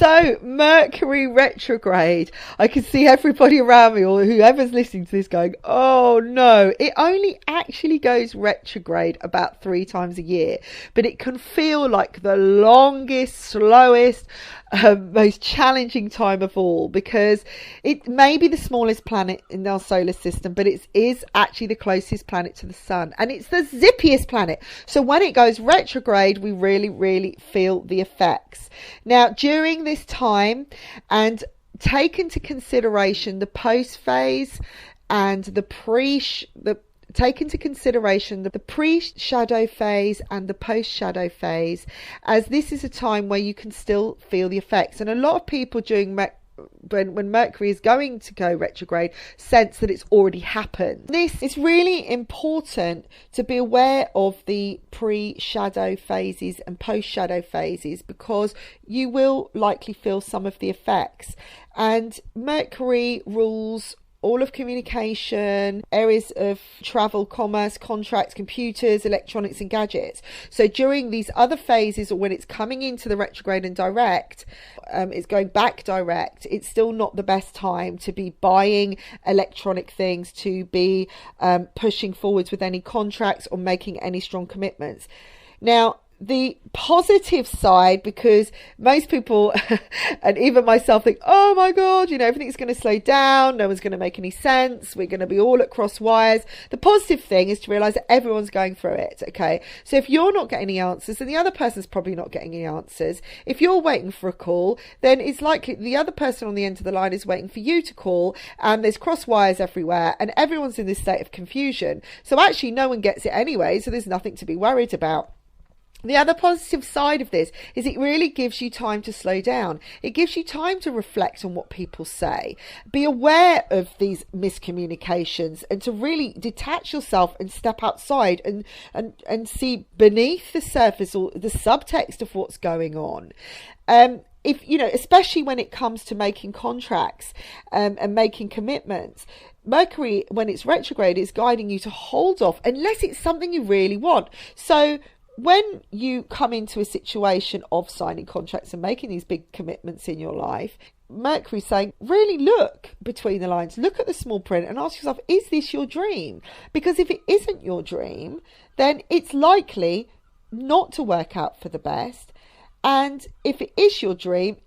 So Mercury retrograde, I can see everybody around me or whoever's listening to this going, oh no, it only actually goes retrograde about 3 times a year, but it can feel like the longest, slowest, most challenging time of all, because it may be the smallest planet in our solar system, but it is actually the closest planet to the sun, and it's the zippiest planet. So when it goes retrograde, we really feel the effects. Now during this time, and take into consideration the post phase and the pre-shadow phase and the post-shadow phase, as this is a time where you can still feel the effects. And a lot of people during when Mercury is going to go retrograde sense that it's already happened. This is really important to be aware of the pre-shadow phases and post-shadow phases, because you will likely feel some of the effects. And Mercury rules all of communication, areas of travel, commerce, contracts, computers, electronics and gadgets. So during these other phases, or when it's coming into the retrograde and direct, it's going back direct, it's still not the best time to be buying electronic things, to be pushing forwards with any contracts or making any strong commitments. Now, the positive side, because most people and even myself think, oh my god, you know, everything's going to slow down, no one's going to make any sense, we're going to be all at cross wires. The positive thing is to realize that everyone's going through it. Okay, so if you're not getting any answers, then the other person's probably not getting any answers. If you're waiting for a call, then it's likely the other person on the end of the line is waiting for you to call, and there's cross wires everywhere, and everyone's in this state of confusion. So actually no one gets it anyway, so there's nothing to be worried about. The other positive side of this is it really gives you time to slow down. It gives you time to reflect on what people say, be aware of these miscommunications, and to really detach yourself and step outside and see beneath the surface or the subtext of what's going on. If you know, especially when it comes to making contracts and making commitments, Mercury, when it's retrograde, is guiding you to hold off unless it's something you really want. So when you come into a situation of signing contracts and making these big commitments in your life, Mercury's saying, really look between the lines, look at the small print and ask yourself, is this your dream? Because if it isn't your dream, then it's likely not to work out for the best. And if it is your dream,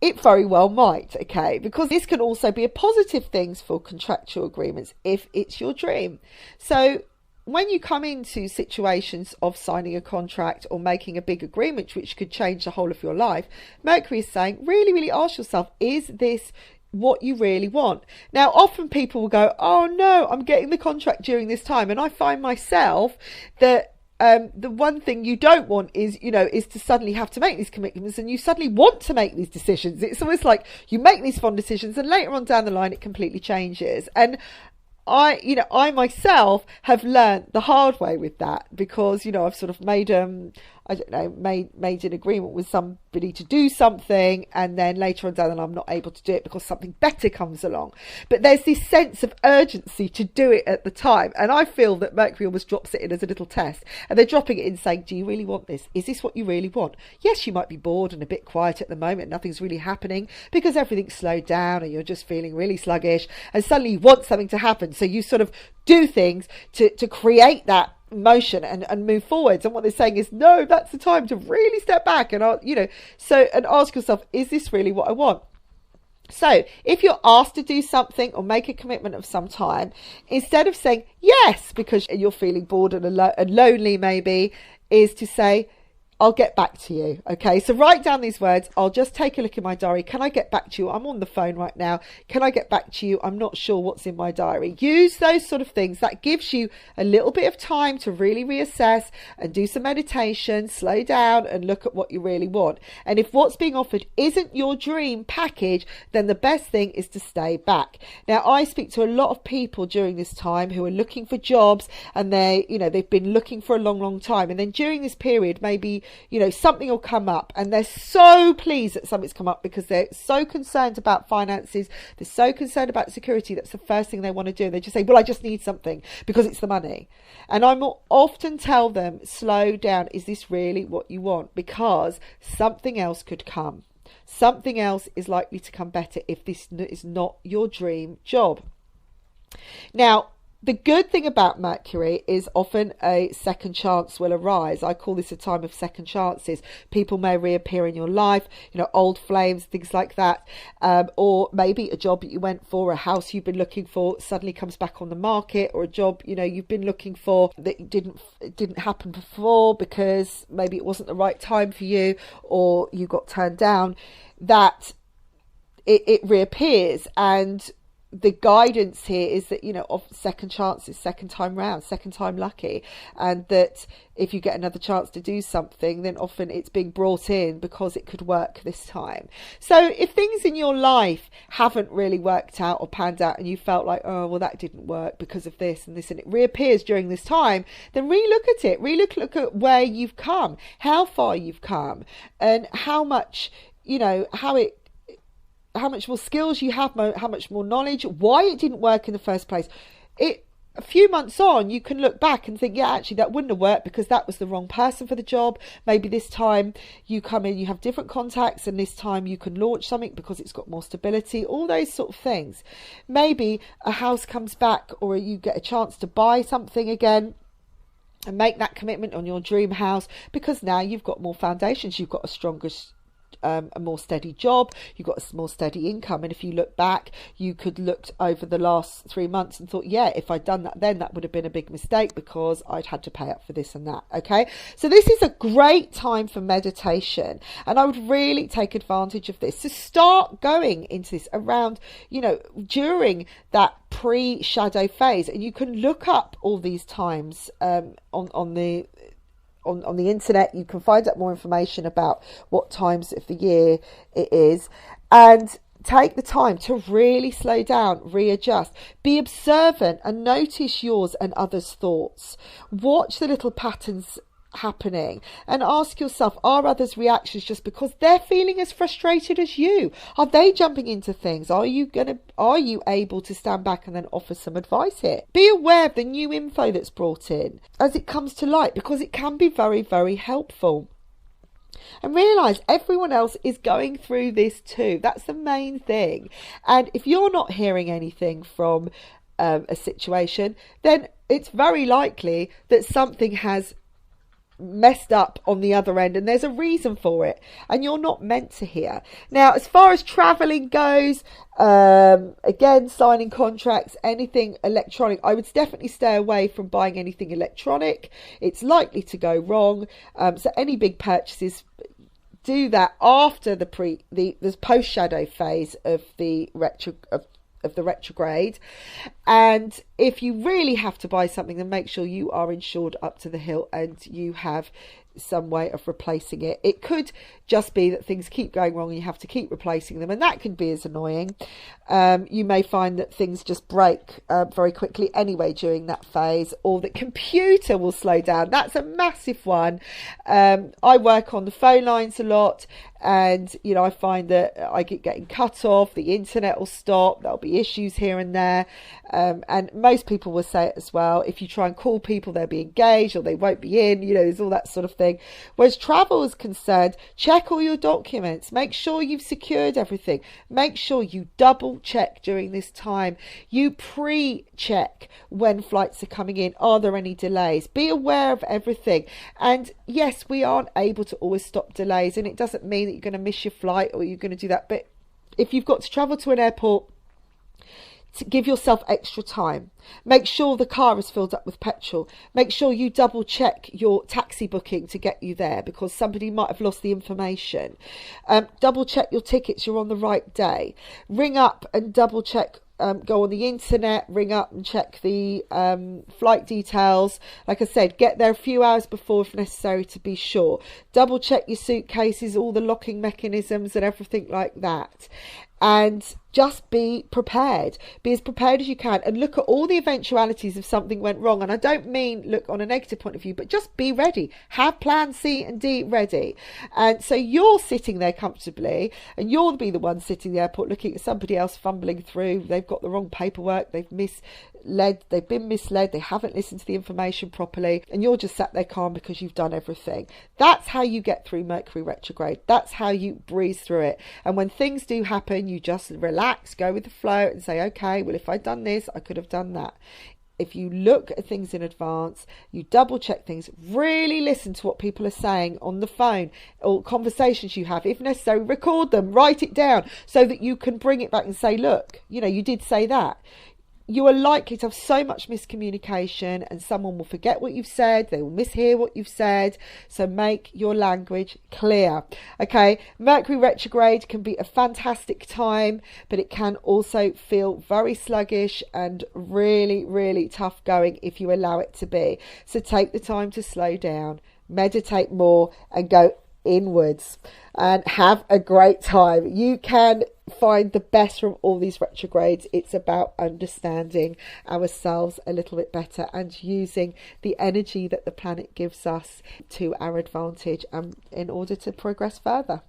it very well might, okay? Because this can also be a positive thing for contractual agreements if it's your dream. So when you come into situations of signing a contract or making a big agreement, which could change the whole of your life, Mercury is saying, really ask yourself, is this what you really want? Now, often people will go, oh no, I'm getting the contract during this time. And I find myself that the one thing you don't want is, you know, is to suddenly have to make these commitments, and you suddenly want to make these decisions. It's almost like you make these fond decisions and later on down the line, it completely changes. And I myself have learned the hard way with that, because, you know, I've sort of made made an agreement with somebody to do something, and then later on down the line I'm not able to do it because something better comes along. But there's this sense of urgency to do it at the time, and I feel that Mercury almost drops it in as a little test, and they're dropping it in saying, do you really want this? Is this what you really want? Yes, you might be bored and a bit quiet at the moment, nothing's really happening because everything's slowed down and you're just feeling really sluggish, and suddenly you want something to happen, so you sort of do things to create that motion and move forwards. And what they're saying is, no, that's the time to really step back and and ask yourself, is this really what I want? So if you're asked to do something or make a commitment of some time, instead of saying yes because you're feeling bored and lonely maybe, is to say, I'll get back to you. Okay, so write down these words. I'll just take a look in my diary. Can I get back to you? I'm on the phone right now. Can I get back to you? I'm not sure what's in my diary. Use those sort of things. That gives you a little bit of time to really reassess and do some meditation, slow down and look at what you really want. And if what's being offered isn't your dream package, then the best thing is to stay back. Now, I speak to a lot of people during this time who are looking for jobs, and they've been looking for a long time. And then during this period, maybe something will come up and they're so pleased that something's come up because they're so concerned about finances, they're so concerned about security. That's the first thing they want to do. They just say, well, I just need something because it's the money. And I will often tell them, slow down. Is this really what you want? Because something else could come. Something else is likely to come better if this is not your dream job. Now, the good thing about Mercury is often a second chance will arise. I call this a time of second chances. People may reappear in your life, old flames, things like that. Or maybe a job that you went for, a house you've been looking for suddenly comes back on the market, or a job, you've been looking for that didn't happen before because maybe it wasn't the right time for you, or you got turned down, that it reappears. And the guidance here is that, of second chances, second time round, second time lucky, and that if you get another chance to do something, then often it's being brought in because it could work this time. So if things in your life haven't really worked out or panned out, and you felt like, oh, well, that didn't work because of this and this, and it reappears during this time, then relook at it, look at where you've come, how far you've come, and how much, how much more skills you have, how much more knowledge, why it didn't work in the first place. A few months on, you can look back and think, yeah, actually that wouldn't have worked because that was the wrong person for the job. Maybe this time you come in, you have different contacts, and this time you can launch something because it's got more stability, all those sort of things. Maybe a house comes back, or you get a chance to buy something again and make that commitment on your dream house because now you've got more foundations, you've got a stronger a more steady job, you've got a more steady income. And if you look back, you could look over the last 3 months and thought, yeah, if I'd done that then, that would have been a big mistake because I'd had to pay up for this and that. Okay, so this is a great time for meditation, and I would really take advantage of this. So start going into this around, during that pre-shadow phase, and you can look up all these times on the internet. You can find out more information about what times of the year it is, and take the time to really slow down, readjust, be observant, and notice yours and others' thoughts. Watch the little patterns happening and ask yourself, are others' reactions just because they're feeling as frustrated as you? Are they jumping into things? Are you able to stand back and then offer some advice here? Be aware of the new info that's brought in as it comes to light, because it can be very, very helpful. And realise everyone else is going through this too. That's the main thing. And if you're not hearing anything from a situation, then it's very likely that something has messed up on the other end, and there's a reason for it, and you're not meant to hear. Now, as far as traveling goes, again, signing contracts, anything electronic, I would definitely stay away from buying anything electronic. It's likely to go wrong. So any big purchases, do that after the post shadow phase of the retrograde. And if you really have to buy something, then make sure you are insured up to the hilt and you have some way of replacing it. It could just be that things keep going wrong and you have to keep replacing them, and that can be as annoying. You may find that things just break very quickly anyway during that phase, or the computer will slow down. That's a massive one. I work on the phone lines a lot, and I find that I get getting cut off, the internet will stop, there'll be issues here and there, and most people will say it as well. If you try and call people, they'll be engaged or they won't be in, there's all that sort of thing. Whereas travel is concerned, check all your documents, make sure you've secured everything, make sure you double check during this time, you pre-check when flights are coming in, are there any delays, be aware of everything. And yes, we aren't able to always stop delays, and it doesn't mean that you're going to miss your flight or you're going to do that, but if you've got to travel to an airport, to give yourself extra time. Make sure the car is filled up with petrol. Make sure you double check your taxi booking to get you there, because somebody might have lost the information. Double check your tickets, you're on the right day. Ring up and double check. Go on the internet, ring up and check the flight details. Like I said, get there a few hours before if necessary to be sure. Double check your suitcases, all the locking mechanisms and everything like that. And just be prepared. Be as prepared as you can, and look at all the eventualities if something went wrong. And I don't mean look on a negative point of view, but just be ready. Have plan C and D ready. And so you're sitting there comfortably, and you'll be the one sitting in the airport looking at somebody else fumbling through. They've got the wrong paperwork. They've they've been misled, they haven't listened to the information properly, and you're just sat there calm because you've done everything. That's how you get through Mercury retrograde. That's how you breeze through it. And when things do happen, you just relax, go with the flow and say, okay, well, if I'd done this, I could have done that. If you look at things in advance, you double check things, really listen to what people are saying on the phone or conversations you have. If necessary, record them, write it down so that you can bring it back and say, look, you know, you did say that. You are likely to have so much miscommunication and someone will forget what you've said. They will mishear what you've said. So make your language clear. Okay, Mercury retrograde can be a fantastic time, but it can also feel very sluggish and really, really tough going if you allow it to be. So take the time to slow down, meditate more and go inwards and have a great time. You can find the best from all these retrogrades. It's about understanding ourselves a little bit better and using the energy that the planet gives us to our advantage in order to progress further.